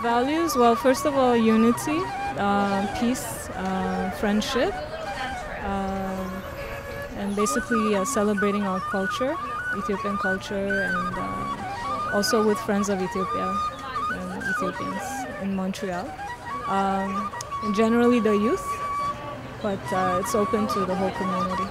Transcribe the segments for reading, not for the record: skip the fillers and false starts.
Values, well, first of all, unity, peace, friendship, and basically celebrating our culture, Ethiopian culture, and also with friends of Ethiopia and Ethiopians in Montreal. And generally the youth, but it's open to the whole community.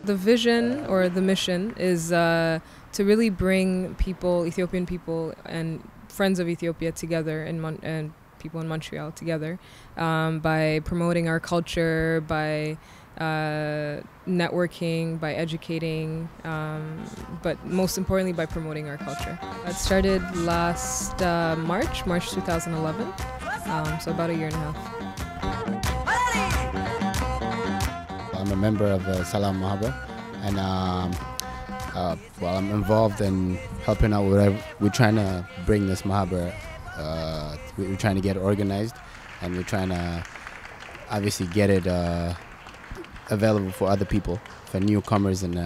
The vision or the mission is to really bring people, Ethiopian people and friends of Ethiopia together and people in Montreal together by promoting our culture, by networking, by educating, but most importantly by promoting our culture. That started last March 2011, so about a year and a half. I'm a member of Selam Mehaber, and well, I'm involved in helping out with. We're trying to bring this Mehaber. We're trying to get it organized, and we're trying to obviously get it available for other people, for newcomers, and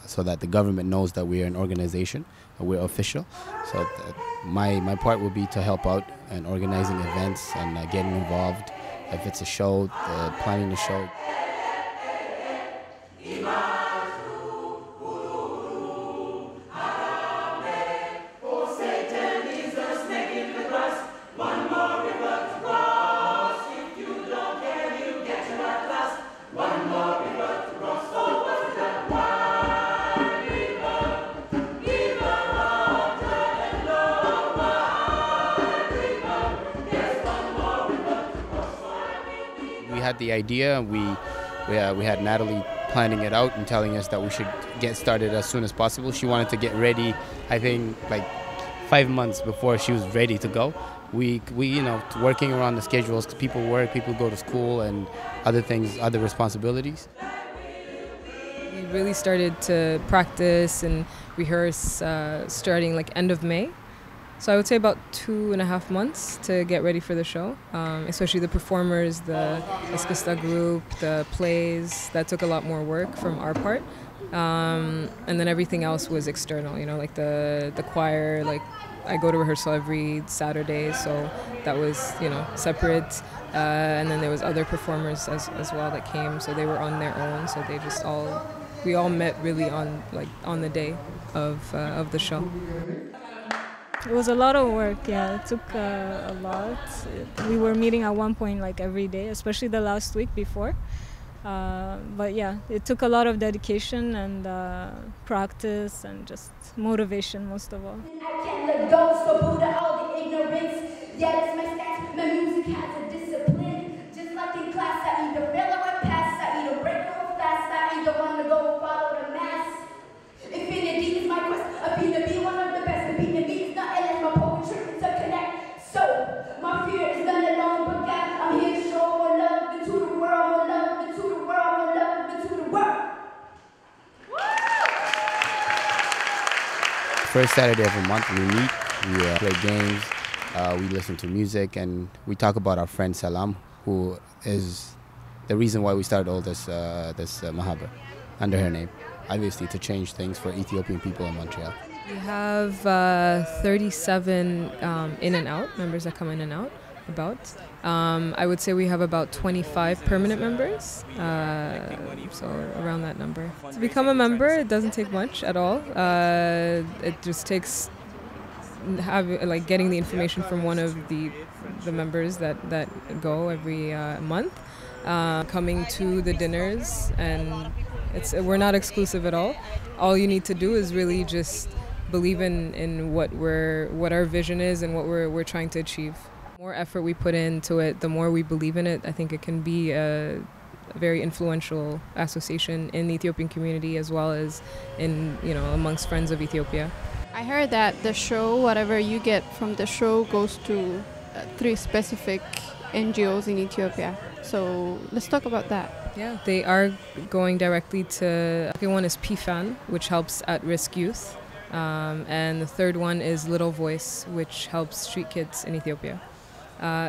so that the government knows that we're an organization, we're official. So my part will be to help out in organizing events and getting involved. If it's a show, planning the show. We had the idea. We had Natalie planning it out and telling us that we should get started as soon as possible. She wanted to get ready, I think, like 5 months before she was ready to go. We working around the schedules. People work, people go to school, and other things, other responsibilities. We really started to practice and rehearse starting like end of May. So I would say about 2.5 months to get ready for the show, especially the performers, the Eskista group, the plays. That took a lot more work from our part. And then everything else was external, like the choir. Like I go to rehearsal every Saturday, so that was, separate. And then there was other performers as well that came, so they were on their own. So we all met really on the day of the show. It was a lot of work, yeah. It took a lot. We were meeting at one point like every day, especially the last week before. But yeah, it took a lot of dedication and practice and just motivation most of all. I can't let go, so Buddha, all the ignorance. Yeah, that's my stance. My music has a discipline. Just like in class, I either fail or I pass. I either break or fast. I either want to go follow the mass. Infinity is my quest. I be to be one of the best. And being to be is not endless. My poetry is to connect. So my fear is done alone, but God, I'm here to show more love into the world, more love into the world, more love into the world. First Saturday of the month we meet, we play games, we listen to music, and we talk about our friend Selam, who is the reason why we started all this Mehaber under her name, obviously to change things for Ethiopian people in Montreal. We have 37 in and out, members that come in and out, I would say we have about 25 permanent members, so around that number. To become a member, it doesn't take much at all. It just takes getting the information from one of the members that go every month, coming to the dinners, and we're not exclusive at all. all you need to do is really just believe in what our vision is and what we're trying to achieve. The more effort we put into it, the more we believe in it, I think it can be a very influential association in the Ethiopian community as well as in, amongst friends of Ethiopia. I heard that the show, whatever you get from the show, goes to 3 specific NGOs in Ethiopia. So let's talk about that. Yeah, they are going directly to, one is PFAN, which helps at-risk youth. And the third one is Little Voice, which helps street kids in Ethiopia.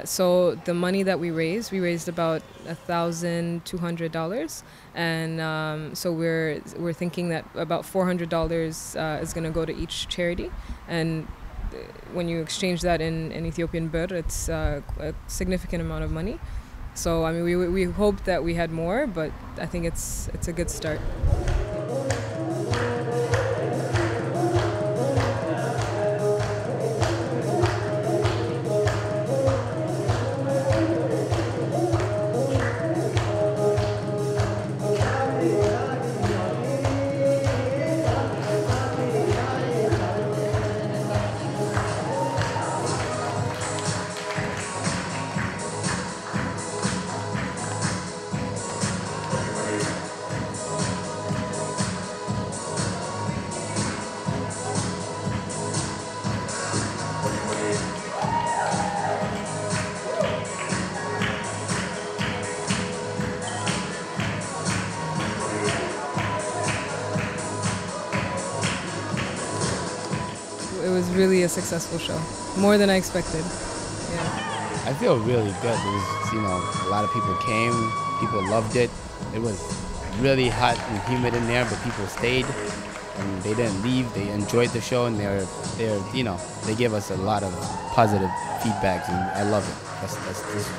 So the money that we raised about $1,200, and so we're thinking that about $400 is going to go to each charity, and when you exchange that in Ethiopian birr, it's a significant amount of money. So I mean, we hoped that we had more, but I think it's a good start. It was really a successful show, more than I expected. Yeah. I feel really good. It was, a lot of people came, people loved it. It was really hot and humid in there, but people stayed and they didn't leave. They enjoyed the show, and they gave us a lot of positive feedbacks, and I love it.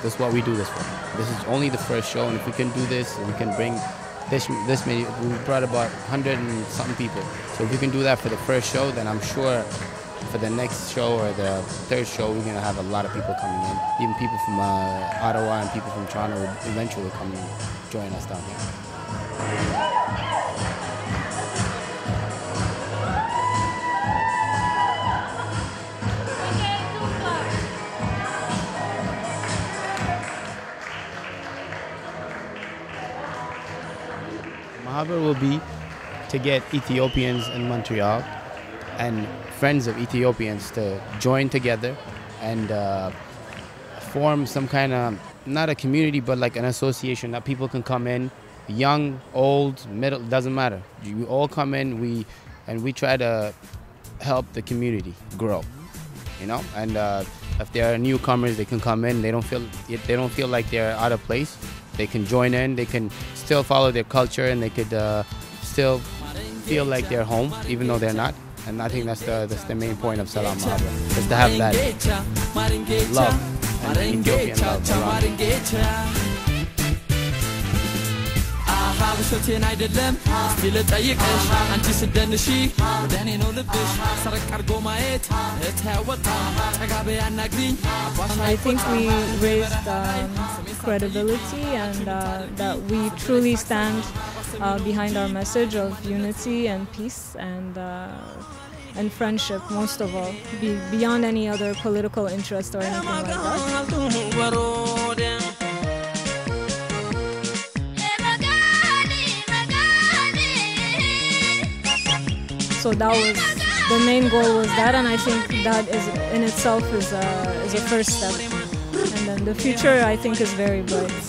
That's what we do this for. This is only the first show, and if we can do this, and we can bring this many, we brought about 100 and something people. So if we can do that for the first show, then I'm sure for the next show or the third show, we're going to have a lot of people coming in. Even people from Ottawa and people from Toronto will eventually come and join us down here. Mehaber will be to get Ethiopians in Montreal and friends of Ethiopians to join together and form some kind of, not a community, but like an association that people can come in, young, old, middle, doesn't matter. You all come in, we try to help the community grow, and if there are newcomers, they can come in. They don't feel like they're out of place. They can join in. They can still follow their culture, and they could still feel like they're home, even though they're not. And I think that's the main point of Selam Mehaber, is to have that love and Ethiopian love around. ብሶቴን አይደለም እስቲ ልጠይቅሽ አንቺ ስደንሺ ወደ እኔ ነው ልብሽ ሰረቅ አድርጎ ማየት እተያወጣ ጠጋቤ ያናግሪኝ I think we raised credibility and that we truly stand behind our message of unity and peace and friendship, most of all, beyond any other political interest or anything like that. So that was the main goal, was that, and I think that is in itself is a first step. And then the future, I think, is very bright.